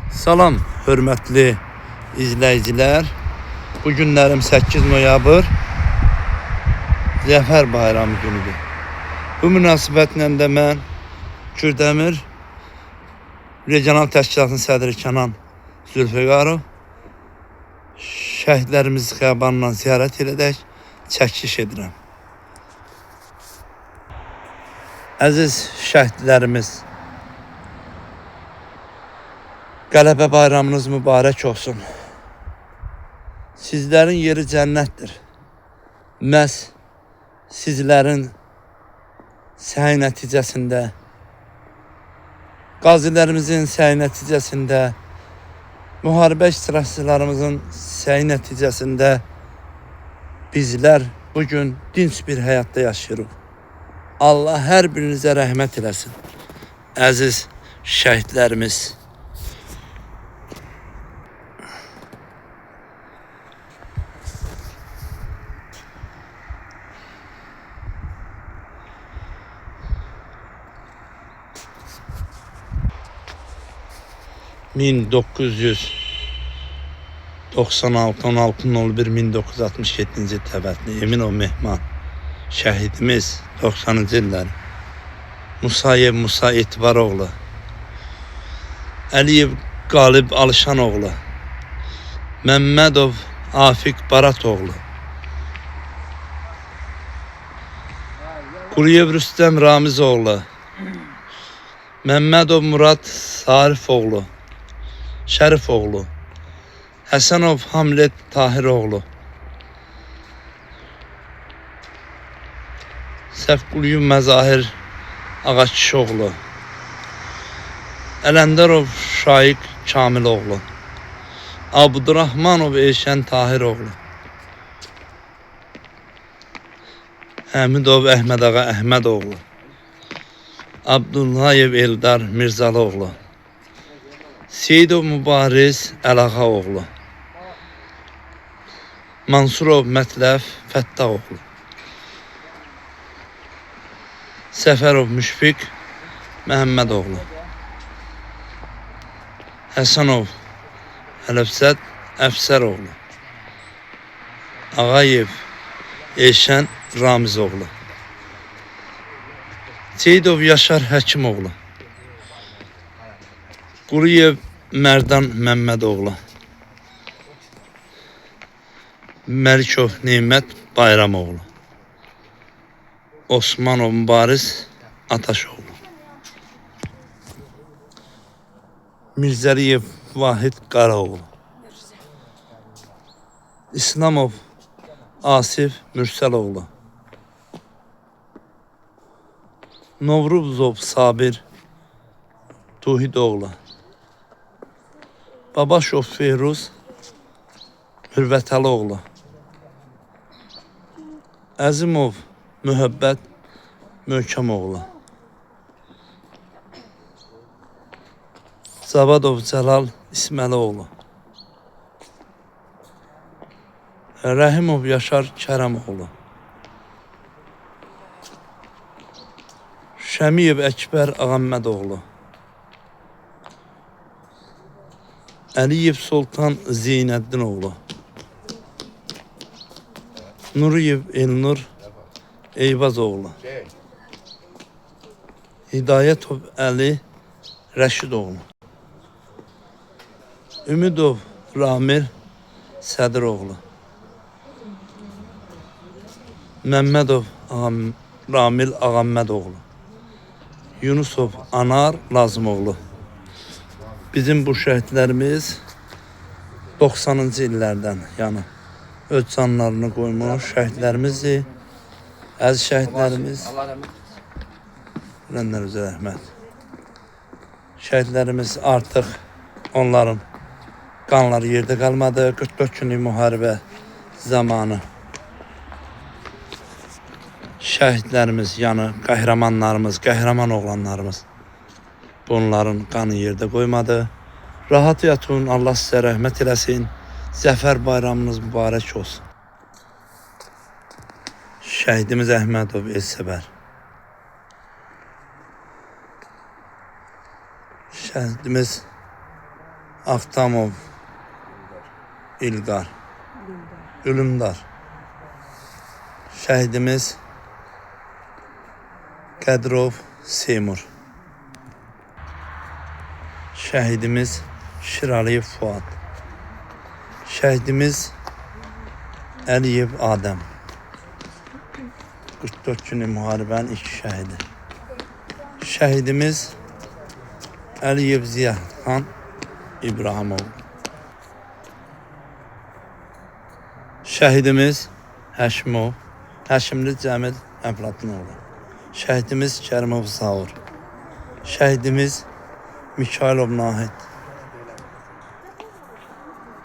Salam, hörmətli izləyicilər. Bu günlərim 8 noyabr Zəfər bayramı günüdür. Bu münasibətlə də mən Kürdəmir Regional Təşkilatının sədri Kənan Zülfiqarov şəhidlərimizi xiyabanından ziyarət edək, çəkiliş edirəm. Əziz şəhidlərimiz, Qələbə bayramınız mübarək olsun. Sizlərin yeri cənnətdir. Məhz sizlərin səy nəticəsində, qazilərimizin səy nəticəsində, müharibə iştirakçılarımızın səy nəticəsində bizlər bugün dinç bir həyatda yaşayırıq. Allah hər birinizə rəhmət eləsin. Əziz şəhidlərimiz. ...1996 16.01.1967-ci təvəllüdlü Eminov Mehman şəhidimiz 90-cı illər Musayev Musa Etibaroğlu, Əliyev Qalib Alışanoğlu, Məmmədov Afiq Baratoğlu, Quliyev Rüstəm Ramizoğlu, Məmmədov Murad Sarifoğlu, Şərifoğlu, Həsənov Hamlet Tahiroğlu, Səfquliyev Məzahir Ağakişoğlu, Ələndərov Şaiq Kamiloğlu, Abdurrahmanov Eşən Tahiroğlu, Həmidov Əhməd Ağa Əhmədoğlu, Abdullayev Eldar Mirzaloğlu, Seyidov Mübariz Əlağaoğlu, Mansurov Mətləf Fəttaoğlu, Səfərov Müşfiq Məhəmmədoğlu, Həsənov Ələfsət Əfsəroğlu, Ağayev Eşən Ramizoğlu, Seyidov Yaşar Həkimoğlu, Quliyev Mərdan Məmmədoğlu, Məlikov Neymət Bayramoğlu, Osmanov Mübariz Ataşoğlu, Mirzəliyev Vahid Qaraoğlu, İslamov Asif Mürsəloğlu, Novruzov Sabir Tuhidoğlu, Babaşov Feyruz Mürvətəloğlu, Əzimov Mühəbbət Möhkəmoğlu, Zavadov Cəlal İsməloğlu, Rəhimov Yaşar Kərəmoğlu, Şəmiyev Əkbər Ağammədoğlu, Əliyev Sultan Zeynəddinoğlu, Nuriyev Elnur Eyvazoğlu, Hidayətov Əli Rəşidoğlu, Ümidov Ramil Sədiroğlu, Məmmədov Ramil Ağammədoğlu, Yunusov Anar Lazımoğlu. Bizim bu şəhidlərimiz 90-cı illərdən yəni öz canlarını qoymuş şəhidlərimizdir. Əziz şəhidlərimiz, ölənlər üzə rəhmət. Şəhidlərimiz artıq onların qanları yerdə qalmadı. 44 günlük müharibə zamanı şəhidlərimiz, yəni qəhrəmanlarımız, qəhrəman oğlanlarımız bunların qanı yerdə qoymadı. Rahat yatın, Allah sizə rəhmət eləsin. Zəfər bayramınız mübarək olsun. Şəhidimiz Əhmədov Elsəbər. Şəhidimiz Aktamov İlqar Ülümdar. Şəhidimiz Qədirov Seymur. Şəhidimiz Şiraliyev Fuad. Şəhidimiz Əliyev Adəm. 44 günlük müharibənin ilk şəhidi. Şəhidimiz Əliyev Ziyaxan İbrahimov. Şəhidimiz Həşimli Cəmil Əflatınoğlu. Şəhidimiz Kərimov Zaur. Şəhidimiz Mikhailov Nahid.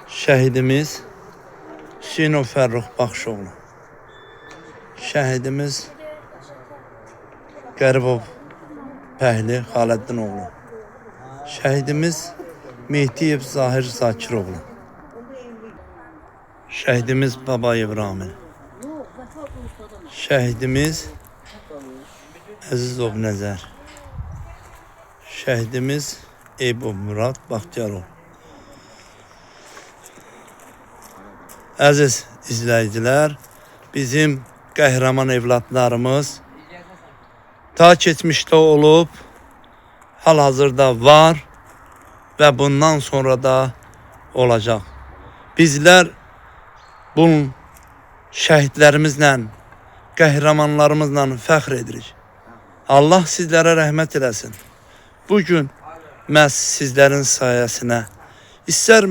Şəhidimiz Hüseynov Fərrux Baxşoğlu. Şəhidimiz Qəribov Pəhli Xaləddinoğlu. Şəhidimiz Mehdiyev Zahir Zakiroğlu. Şəhidimiz Babayev Ramil. Şəhidimiz Əzizov Nəzər. Şəhidimiz Eybov Murad Baxtiyarov. Əziz izləyicilər, bizim qəhrəman evlatlarımız ta keçmişdə olub, hal-hazırda var və bundan sonra da olacaq. Bizlər bu şəhidlərimizlə, qəhrəmanlarımızla fəxr edirik. Allah sizlərə rəhmət eləsin. Bugün məhz sizlərin sayəsinə istər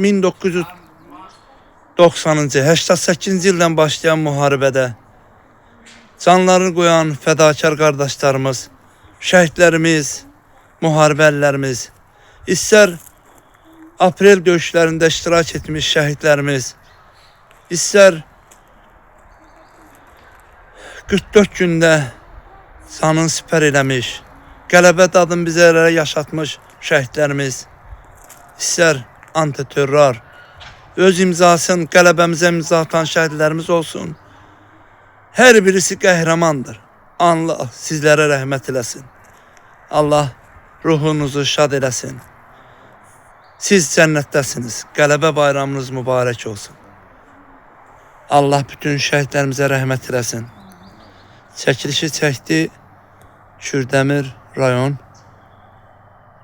1990-cı, 88-ci ildən başlayan müharibədə canlarını qoyan fədakar qardaşlarımız, şəhidlərimiz, müharibəlilərimiz, istər aprel döyüşlərində iştirak etmiş şəhidlərimiz, istər 44 gündə canını sipər eləmiş, qələbə dadını bizə yaşatmış şəhidlərimiz, istər antiterror, öz imzasını qələbəmizə imza atan şəhidlərimiz olsun. Hər birisi qəhrəmandır. Allah sizlərə rəhmət eləsin. Allah ruhunuzu şad eləsin. Siz cənnətdəsiniz. Qələbə bayramınız mübarək olsun. Allah bütün şəhidlərimizə rəhmət eləsin. Çəkilişi çəkdi Kürdəmir rayon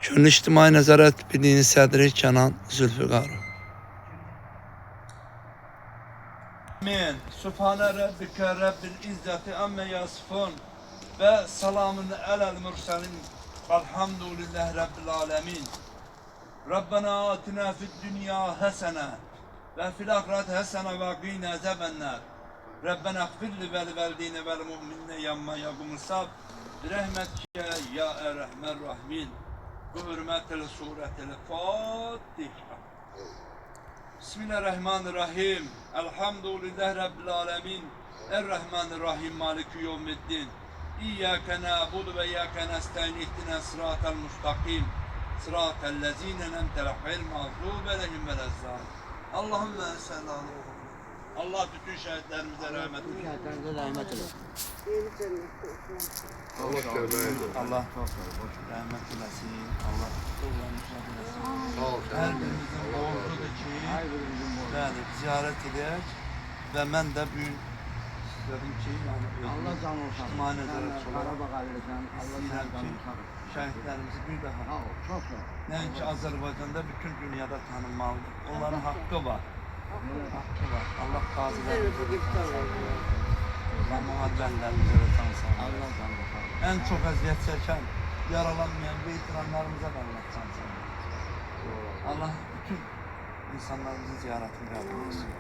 Könül İctimai Nəzarət Birliyinin sədri Kənan Zülfüqarov. Amin. Subhane Rabbike Rabbil İzzeti amme yasifun ve selamun alel mursalin velhamdülillahi Rabbil alemin. Rabbena atina fid dünya hasene ve fil ahiret hasene ve qina azabennar. Rabbena ighfirli vel valideyne vel mu'minine yamma yaqumusab birahmetike ya errahmer rahimin. Bu hürmetel suretel Fatiha. Bismillahirrahmanirrahim. Elhamdülillahi Rabbil alemin. Errahmanirrahim. Maliki yevmiddin. İyyâke na'budu ve iyyâke nestaîn. İhdina sıratal mustakim. Sıratal lezîne en'amte aleyhim mağdûbe aleyhim velezzâlin. Allahümme salli aleyhi. Allah bütün şehitlerimize rahmet eylesin. Şehitlerimize rahmet eylesin. Allah rahmet eylesin. Allah her birimizin borcudur ki bəli, ziyaret edək və mən də bugün istedim ki Allah canı olsun. İctimai Nəzarət Qarabağ ailəsindən Allah canı olsun. şəhidlərimizi bir daha Çox sağ ol. nəinki Azərbaycanda bütün dünyada tanınmalıdır. Onların haqqı var. Haqqı var. Allah qazilərimizə də tanısın. Allah müharibəlilərimizə də tanısın. Allah canı olsun. En çok əziyyət çəkən, yaralanmayan ve itiranlarımıza da Allah tanısın. Allah bütün insanlarımızın ziyaretini qəbul etsin.